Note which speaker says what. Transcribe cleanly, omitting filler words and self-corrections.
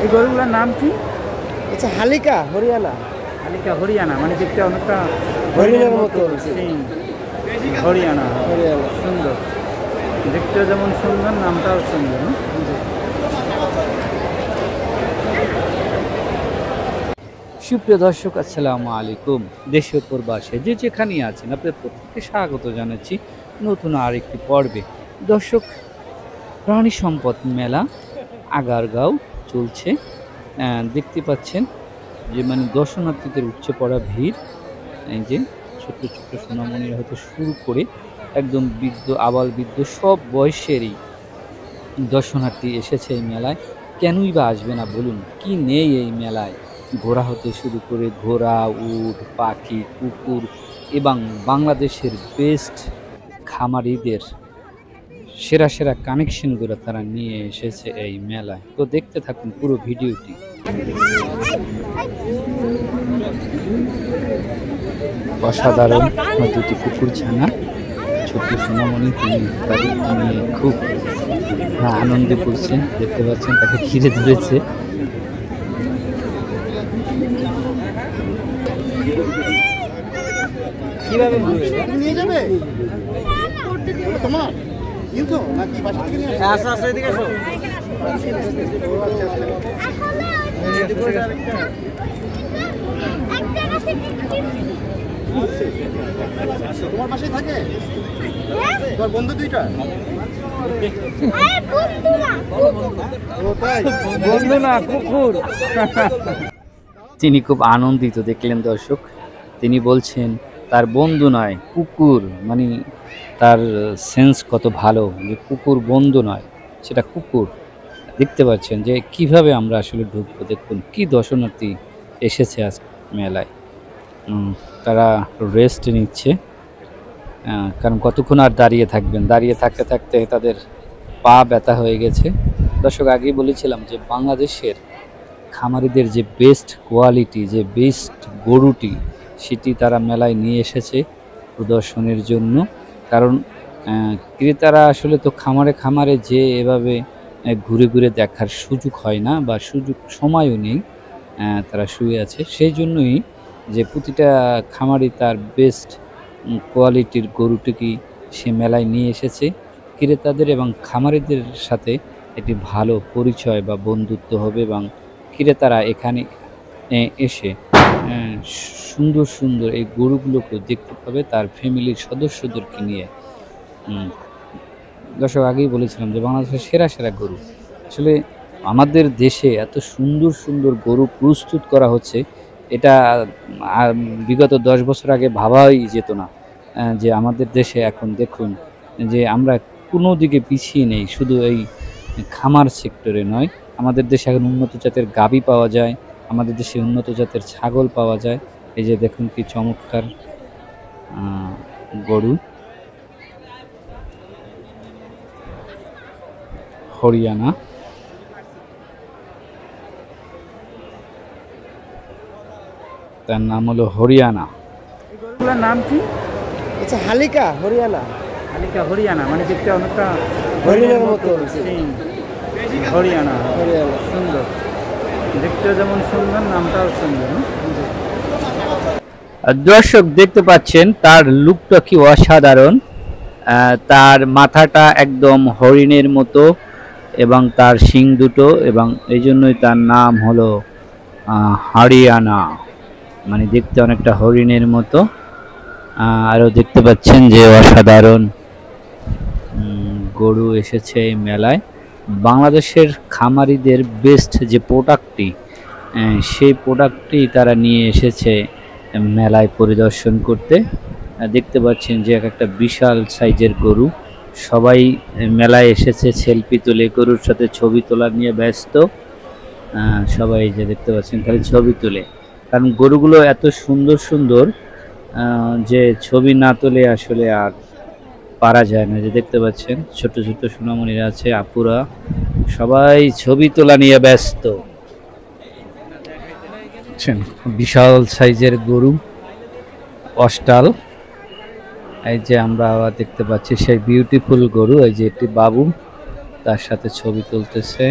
Speaker 1: এই গরুগুলোর নাম কি?
Speaker 2: আচ্ছা, হালিকা হরিয়ানা।
Speaker 1: হালিকা হরিয়ানা, মানে দেখতে অনেকটা
Speaker 2: হরিণের মতো।
Speaker 1: হরিয়ানা
Speaker 2: হরিয়ানা
Speaker 1: সুন্দর, দেখতেও যেমন সুন্দর, নামটাও সুন্দর। সুপ্রিয় দর্শক, আসসালামু আলাইকুম। দেশীয় প্রবাসে যে যেখানে আছেন আপনাদের প্রত্যেককে স্বাগত জানাচ্ছি নতুন আরেকটি পর্বে। দর্শক, প্রাণী সম্পদ মেলা আগারগাঁও চলছে। দেখতে পাচ্ছেন যে মানে দর্শনার্থীদের উপচে পড়া ভিড়। এই যে ছোট্ট ছোট্ট সোনামণিরা হতে শুরু করে একদম বৃদ্ধ আবাল বৃদ্ধ সব বয়সেরই দর্শনার্থী এসেছে এই মেলায়। কেনই বা আসবে না বলুন? কি নেই এই মেলায়? ঘোড়া হতে শুরু করে ঘোড়া, উট, পাখি, কুকুর এবং বাংলাদেশের বেস্ট খামারিদের সেরা সেরা কানেকশনগুলো তারা নিয়ে এসেছে এই মেলায়। তো দেখতে থাকুন পুরো ভিডিওটি। অসাধারণ দুটি কুকুর ছানা, ছোট্ট সোনামণি, তিনি তাদেরকে নিয়ে খুব আনন্দে করছেন। দেখতে পাচ্ছেন তাকে ঘিরে ধরেছে।
Speaker 2: কিভাবে নিয়ে যাবে তোমার কিন্তু নাকি বাসা থেকে নিয়ে আসো? আসো এদিকে আসো। তোমার বাসায় থাকে? তোমার বন্ধু দুইটা?
Speaker 1: বন্ধু না, কুকুর। তিনি খুব আনন্দিত, দেখলেন দর্শক। তিনি বলছেন তার বন্ধু নয়, কুকুর। মানে তার সেন্স কত ভালো যে কুকুর বন্ধু নয়, সেটা কুকুর। দেখতে পাচ্ছেন যে কিভাবে আমরা আসলে ঢুকবো। দেখুন কি দর্শনার্থী এসেছে আজ মেলায়। তারা রেস্ট নিচ্ছে, কারণ কতক্ষণ আর দাঁড়িয়ে থাকবেন। দাঁড়িয়ে থাকতে থাকতে তাদের পা ব্যথা হয়ে গেছে। দর্শক, আগেই বলেছিলাম যে বাংলাদেশের খামারিদের যে বেস্ট কোয়ালিটি, যে বেস্ট গরুটি, সেটি তারা মেলায় নিয়ে এসেছে প্রদর্শনের জন্য। কারণ ক্রেতারা আসলে তো খামারে খামারে যে এভাবে ঘুরে ঘুরে দেখার সুযোগ হয় না, বা সুযোগ সময়ও নেই, তারা শুয়ে আছে। সেই জন্যই যে প্রতিটা খামারি তার বেস্ট কোয়ালিটির গরুটিকে সে মেলায় নিয়ে এসেছে। ক্রেতাদের এবং খামারিদের সাথে একটি ভালো পরিচয় বা বন্ধুত্ব হবে, এবং ক্রেতারা এখানে এসে সুন্দর সুন্দর এই গরুগুলোকে দেখতে পাবে তার ফ্যামিলির সদস্যদেরকে নিয়ে। দর্শক, আগেই বলেছিলাম যে বাংলাদেশের সেরা সেরা গরু। আসলে আমাদের দেশে এত সুন্দর সুন্দর গরু প্রস্তুত করা হচ্ছে, এটা বিগত 10 বছর আগে ভাবাই যেত না। যে আমাদের দেশে এখন দেখুন যে আমরা কোনো দিকে পিছিয়ে নেই, শুধু এই খামার সেক্টরে নয়। আমাদের দেশে এখন উন্নত জাতের গাভী পাওয়া যায়, আমাদের দেশে উন্নত জাতের ছাগল পাওয়া যায়। এই যে দেখুন কি চমৎকার গরু, হরিয়ানা। তার নাম হলো হরিয়ানা। এই গরুগুলোর নাম কি?
Speaker 2: আচ্ছা, হালিকা হরিয়ানা।
Speaker 1: হালিকা হরিয়ানা, মানে দেখতে অনেকটা
Speaker 2: হরিণের মতো।
Speaker 1: হরিয়ানা
Speaker 2: হরিয়ানা
Speaker 1: সুন্দর, দেখতেও যেমন সুন্দর, নামটাও সুন্দর। দর্শক, দেখতে পাচ্ছেন তার লুকটা কি অসাধারণ। তার মাথাটা একদম হরিণের মতো এবং তার শিং দুটো, এবং এই জন্যই তার নাম হলো হরিয়ানা, মানে দেখতে অনেকটা হরিণের মতো। আরও দেখতে পাচ্ছেন যে অসাধারণ গরু এসেছে এই মেলায়। বাংলাদেশের খামারিদের বেস্ট যে প্রোডাক্টটি, সেই প্রোডাক্টটি তারা নিয়ে এসেছে মেলায় পরিদর্শন করতে। দেখতে পাচ্ছেন যে একটা বিশাল সাইজের গরু। সবাই মেলায় এসেছে সেলফি তুলে, গরুর সাথে ছবি তোলা নিয়ে ব্যস্ত। সবাই যে দেখতে পাচ্ছেন খালি ছবি তুলে, কারণ গরুগুলো এত সুন্দর সুন্দর যে ছবি না তুলে আসলে আর পারা যায় না। যে দেখতে পাচ্ছেন ছোট ছোট সোনামণিরা আছে, আপুরা, সবাই ছবি তোলা নিয়ে ব্যস্ত। বিশাল সাইজের গরু, অস্টাল। এই যে আমরা দেখতে পাচ্ছি সেই বিউটিফুল গরু। এই যে একটি বাবু তার সাথে ছবি তুলতেছে।